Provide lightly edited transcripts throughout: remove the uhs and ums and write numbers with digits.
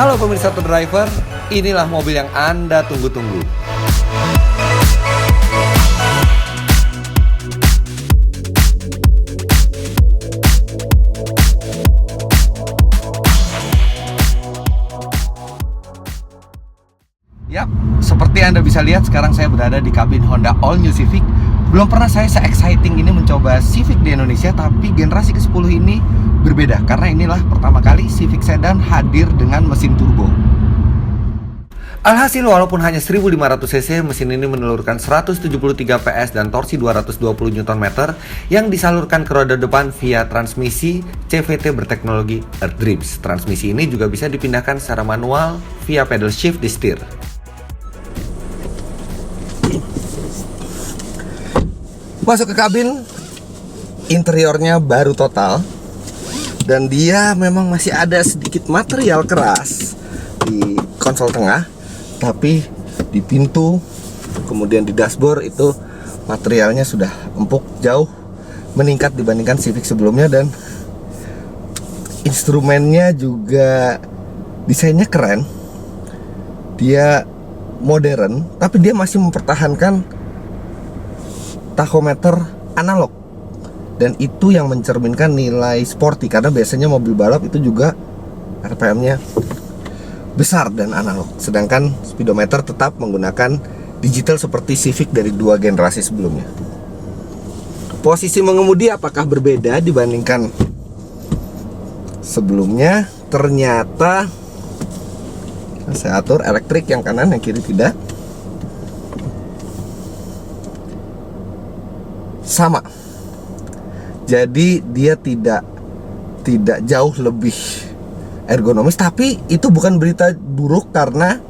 Halo pemirsa Auto Driver, inilah mobil yang Anda tunggu-tunggu. Yap, seperti Anda bisa lihat sekarang saya berada di kabin Honda All New Civic. Belum pernah saya se-exciting ini mencoba Civic di Indonesia, tapi generasi ke-10 ini berbeda karena inilah pertama kali Civic Sedan hadir dengan mesin turbo. Alhasil walaupun hanya 1500 cc, mesin ini menelurkan 173 PS dan torsi 220 Nm yang disalurkan ke roda depan via transmisi CVT berteknologi Earth Drives. Transmisi ini juga bisa dipindahkan secara manual via pedal shift di setir. Masuk ke kabin, interiornya baru total. Dan dia memang masih ada sedikit material keras di konsol tengah, tapi di pintu, kemudian di dashboard itu materialnya sudah empuk, jauh meningkat dibandingkan Civic sebelumnya. Dan instrumennya juga desainnya keren. Dia modern, tapi dia masih mempertahankan tachometer analog. Dan itu yang mencerminkan nilai sporty, karena biasanya mobil balap itu juga RPM-nya besar dan analog. Sedangkan speedometer tetap menggunakan digital seperti Civic dari dua generasi sebelumnya. Posisi mengemudi apakah berbeda dibandingkan sebelumnya? Ternyata saya atur elektrik yang kanan, yang kiri tidak. Sama. Jadi dia tidak jauh lebih ergonomis, tapi itu bukan berita buruk karena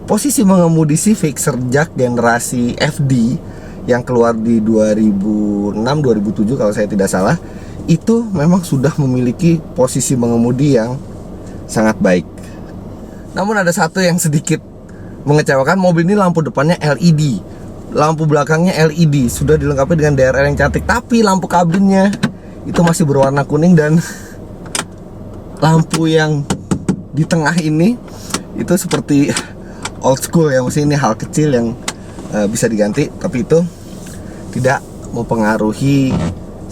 posisi mengemudi Civic sejak generasi FD yang keluar di 2006-2007 kalau saya tidak salah, itu memang sudah memiliki posisi mengemudi yang sangat baik. Namun ada satu yang sedikit mengecewakan, mobil ini lampu depannya LED, lampu belakangnya LED, sudah dilengkapi dengan DRL yang cantik, tapi lampu kabinnya itu masih berwarna kuning. Dan lampu yang di tengah ini itu seperti old school ya, maksudnya ini hal kecil yang bisa diganti, tapi itu tidak mempengaruhi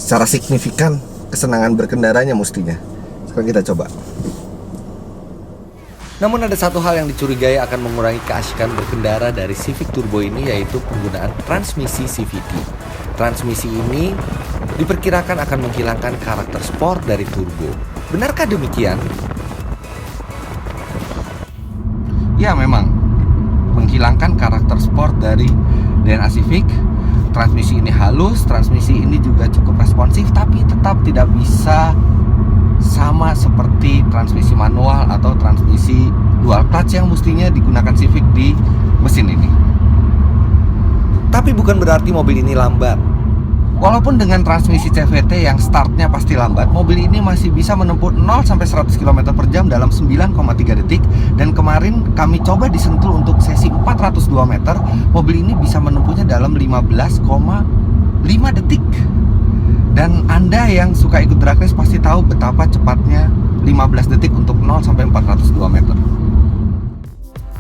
secara signifikan kesenangan berkendaranya mestinya. Sekarang kita coba. Namun ada satu hal yang dicurigai akan mengurangi keasikan berkendara dari Civic Turbo ini, yaitu penggunaan transmisi CVT. Transmisi ini diperkirakan akan menghilangkan karakter sport dari turbo. Benarkah demikian? Ya, memang menghilangkan karakter sport dari DNA Civic. Transmisi ini halus, transmisi ini juga cukup responsif, tapi tetap tidak bisa sama seperti transmisi manual atau transmisi dual clutch yang mestinya digunakan Civic di mesin ini. Tapi bukan berarti mobil ini lambat. Walaupun dengan transmisi CVT yang startnya pasti lambat, mobil ini masih bisa menempuh 0-100 km per jam dalam 9,3 detik. Dan kemarin kami coba di Sentul untuk sesi 402 meter, mobil ini bisa menempuhnya dalam 15,5 detik. Dan Anda yang suka ikut drag race pasti tahu betapa cepatnya 15 detik untuk 0-402 meter.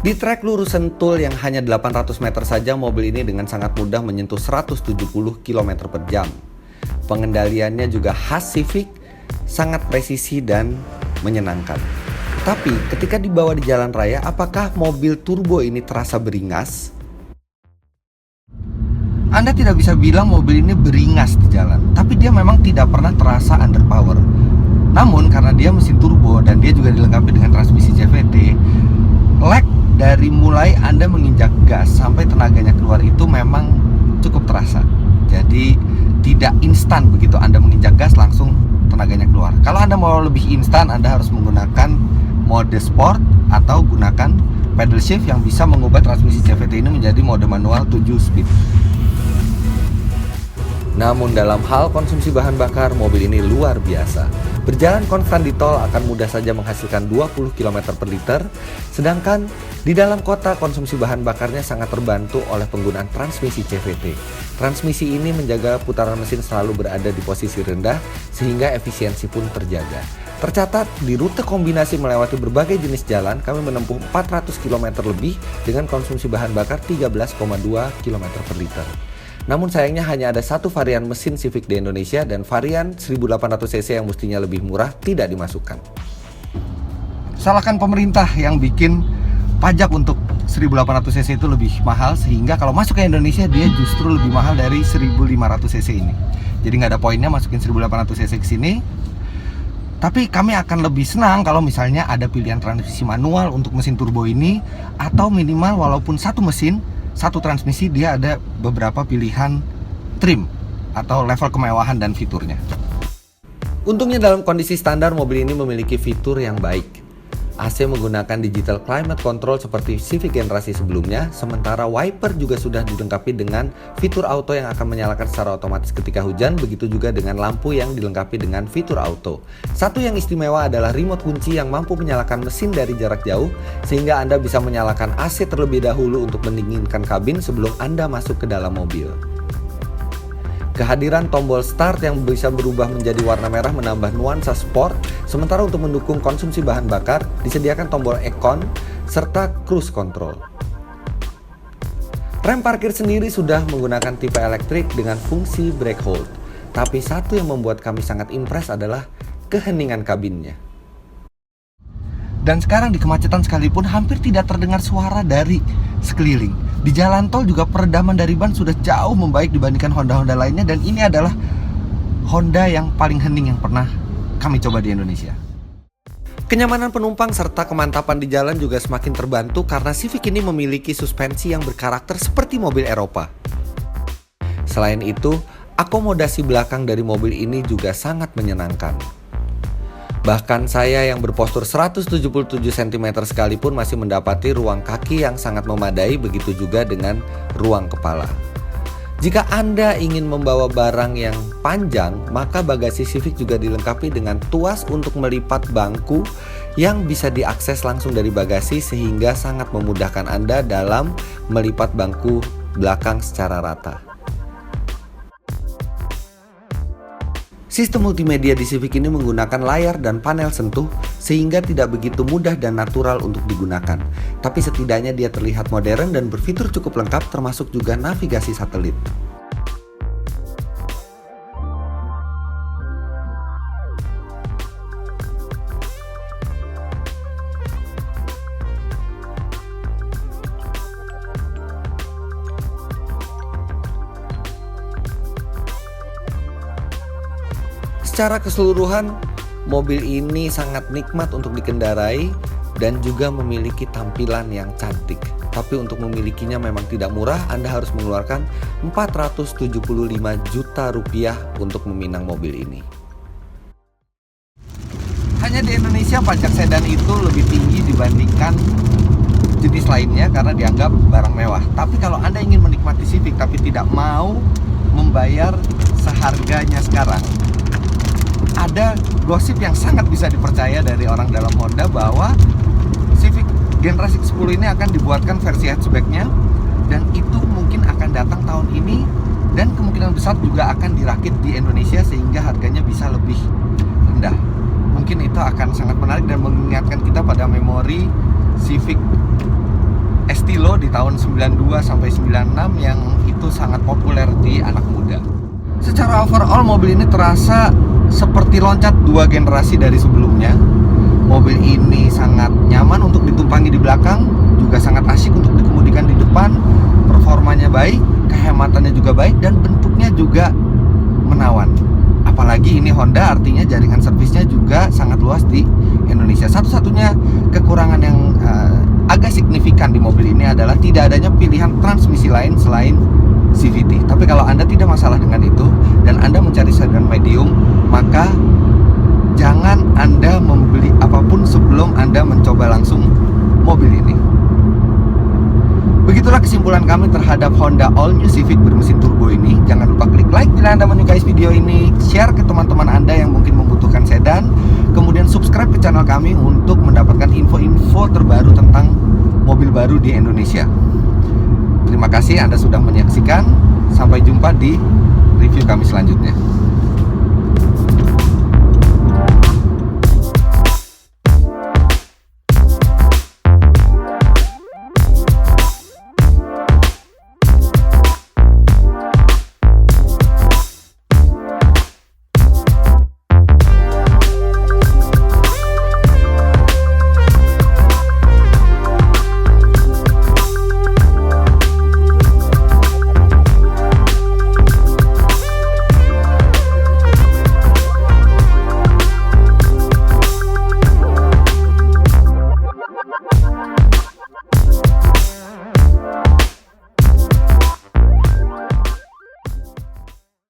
Di trek lurus Sentul yang hanya 800 meter saja, mobil ini dengan sangat mudah menyentuh 170 km per jam. Pengendaliannya juga khas Civic, sangat presisi dan menyenangkan. Tapi ketika dibawa di jalan raya, apakah mobil turbo ini terasa beringas? Anda tidak bisa bilang mobil ini beringas di jalan, tapi dia memang tidak pernah terasa underpower. Namun karena dia mesin turbo dan dia juga dilengkapi dengan transmisi CVT, lag dari mulai Anda menginjak gas sampai tenaganya keluar itu memang cukup terasa. Jadi tidak instan begitu Anda menginjak gas langsung tenaganya keluar. Kalau Anda mau lebih instan, Anda harus menggunakan mode sport atau gunakan pedal shift yang bisa mengubah transmisi CVT ini menjadi mode manual 7 speed. Namun dalam hal konsumsi bahan bakar, mobil ini luar biasa. Berjalan konstan di tol akan mudah saja menghasilkan 20 km per liter, sedangkan di dalam kota konsumsi bahan bakarnya sangat terbantu oleh penggunaan transmisi CVT. Transmisi ini menjaga putaran mesin selalu berada di posisi rendah sehingga efisiensi pun terjaga. Tercatat di rute kombinasi melewati berbagai jenis jalan kami menempuh 400 km lebih dengan konsumsi bahan bakar 13,2 km per liter. Namun sayangnya hanya ada satu varian mesin Civic di Indonesia dan varian 1800cc yang mestinya lebih murah tidak dimasukkan. Salahkan pemerintah yang bikin pajak untuk 1800cc itu lebih mahal, sehingga kalau masuk ke Indonesia dia justru lebih mahal dari 1500cc ini. Jadi nggak ada poinnya masukin 1800cc ke sini. Tapi kami akan lebih senang kalau misalnya ada pilihan transmisi manual untuk mesin turbo ini, atau minimal walaupun satu mesin, satu transmisi, dia ada beberapa pilihan trim atau level kemewahan dan fiturnya. Untungnya dalam kondisi standar mobil ini memiliki fitur yang baik. AC menggunakan digital climate control seperti Civic generasi sebelumnya, sementara wiper juga sudah dilengkapi dengan fitur auto yang akan menyalakan secara otomatis ketika hujan, begitu juga dengan lampu yang dilengkapi dengan fitur auto. Satu yang istimewa adalah remote kunci yang mampu menyalakan mesin dari jarak jauh, sehingga Anda bisa menyalakan AC terlebih dahulu untuk mendinginkan kabin sebelum Anda masuk ke dalam mobil. Kehadiran tombol start yang bisa berubah menjadi warna merah menambah nuansa sport, sementara untuk mendukung konsumsi bahan bakar disediakan tombol Econ serta cruise control. Rem parkir sendiri sudah menggunakan tipe elektrik dengan fungsi brake hold, tapi satu yang membuat kami sangat impress adalah keheningan kabinnya. Dan sekarang di kemacetan sekalipun hampir tidak terdengar suara dari sekeliling. Di jalan tol juga peredaman dari ban sudah jauh membaik dibandingkan Honda-Honda lainnya, dan ini adalah Honda yang paling hening yang pernah kami coba di Indonesia. Kenyamanan penumpang serta kemantapan di jalan juga semakin terbantu karena Civic ini memiliki suspensi yang berkarakter seperti mobil Eropa. Selain itu, akomodasi belakang dari mobil ini juga sangat menyenangkan. Bahkan saya yang berpostur 177 cm sekalipun masih mendapati ruang kaki yang sangat memadai, begitu juga dengan ruang kepala. Jika Anda ingin membawa barang yang panjang, maka bagasi Civic juga dilengkapi dengan tuas untuk melipat bangku yang bisa diakses langsung dari bagasi, sehingga sangat memudahkan Anda dalam melipat bangku belakang secara rata. Sistem multimedia di Civic ini menggunakan layar dan panel sentuh sehingga tidak begitu mudah dan natural untuk digunakan. Tapi setidaknya dia terlihat modern dan berfitur cukup lengkap, termasuk juga navigasi satelit. Secara keseluruhan, mobil ini sangat nikmat untuk dikendarai dan juga memiliki tampilan yang cantik. Tapi untuk memilikinya memang tidak murah, Anda harus mengeluarkan 475 juta rupiah untuk meminang mobil ini. Hanya di Indonesia pajak sedan itu lebih tinggi dibandingkan jenis lainnya karena dianggap barang mewah. Tapi kalau Anda ingin menikmati Civic tapi tidak mau membayar seharganya sekarang, ada gosip yang sangat bisa dipercaya dari orang dalam Honda bahwa Civic generasi ke-10 ini akan dibuatkan versi hatchbacknya, dan itu mungkin akan datang tahun ini dan kemungkinan besar juga akan dirakit di Indonesia sehingga harganya bisa lebih rendah. Mungkin itu akan sangat menarik dan mengingatkan kita pada memori Civic Estilo di tahun 92 sampai 96 yang itu sangat populer di anak muda. Secara overall mobil ini terasa seperti loncat 2 generasi dari sebelumnya. Mobil ini sangat nyaman untuk ditumpangi di belakang, juga sangat asyik untuk dikemudikan di depan. Performanya baik, kehematannya juga baik, dan bentuknya juga menawan. Apalagi ini Honda, artinya jaringan servisnya juga sangat luas di Indonesia. Satu-satunya kekurangan yang agak signifikan di mobil ini adalah tidak adanya pilihan transmisi lain selain CVT. Tapi kalau Anda tidak masalah dengan itu dan Anda mencari sedan medium, maka jangan Anda membeli apapun sebelum Anda mencoba langsung mobil ini. Begitu Begitulah kesimpulan kami terhadap Honda All New Civic bermesin turbo ini. Jangan lupa klik like bila Anda menyukai video ini, share ke teman-teman Anda yang mungkin membutuhkan sedan, kemudian subscribe ke channel kami untuk mendapatkan info-info terbaru tentang mobil baru di Indonesia. Terima kasih Anda sudah menyaksikan. Sampai jumpa di review kami selanjutnya.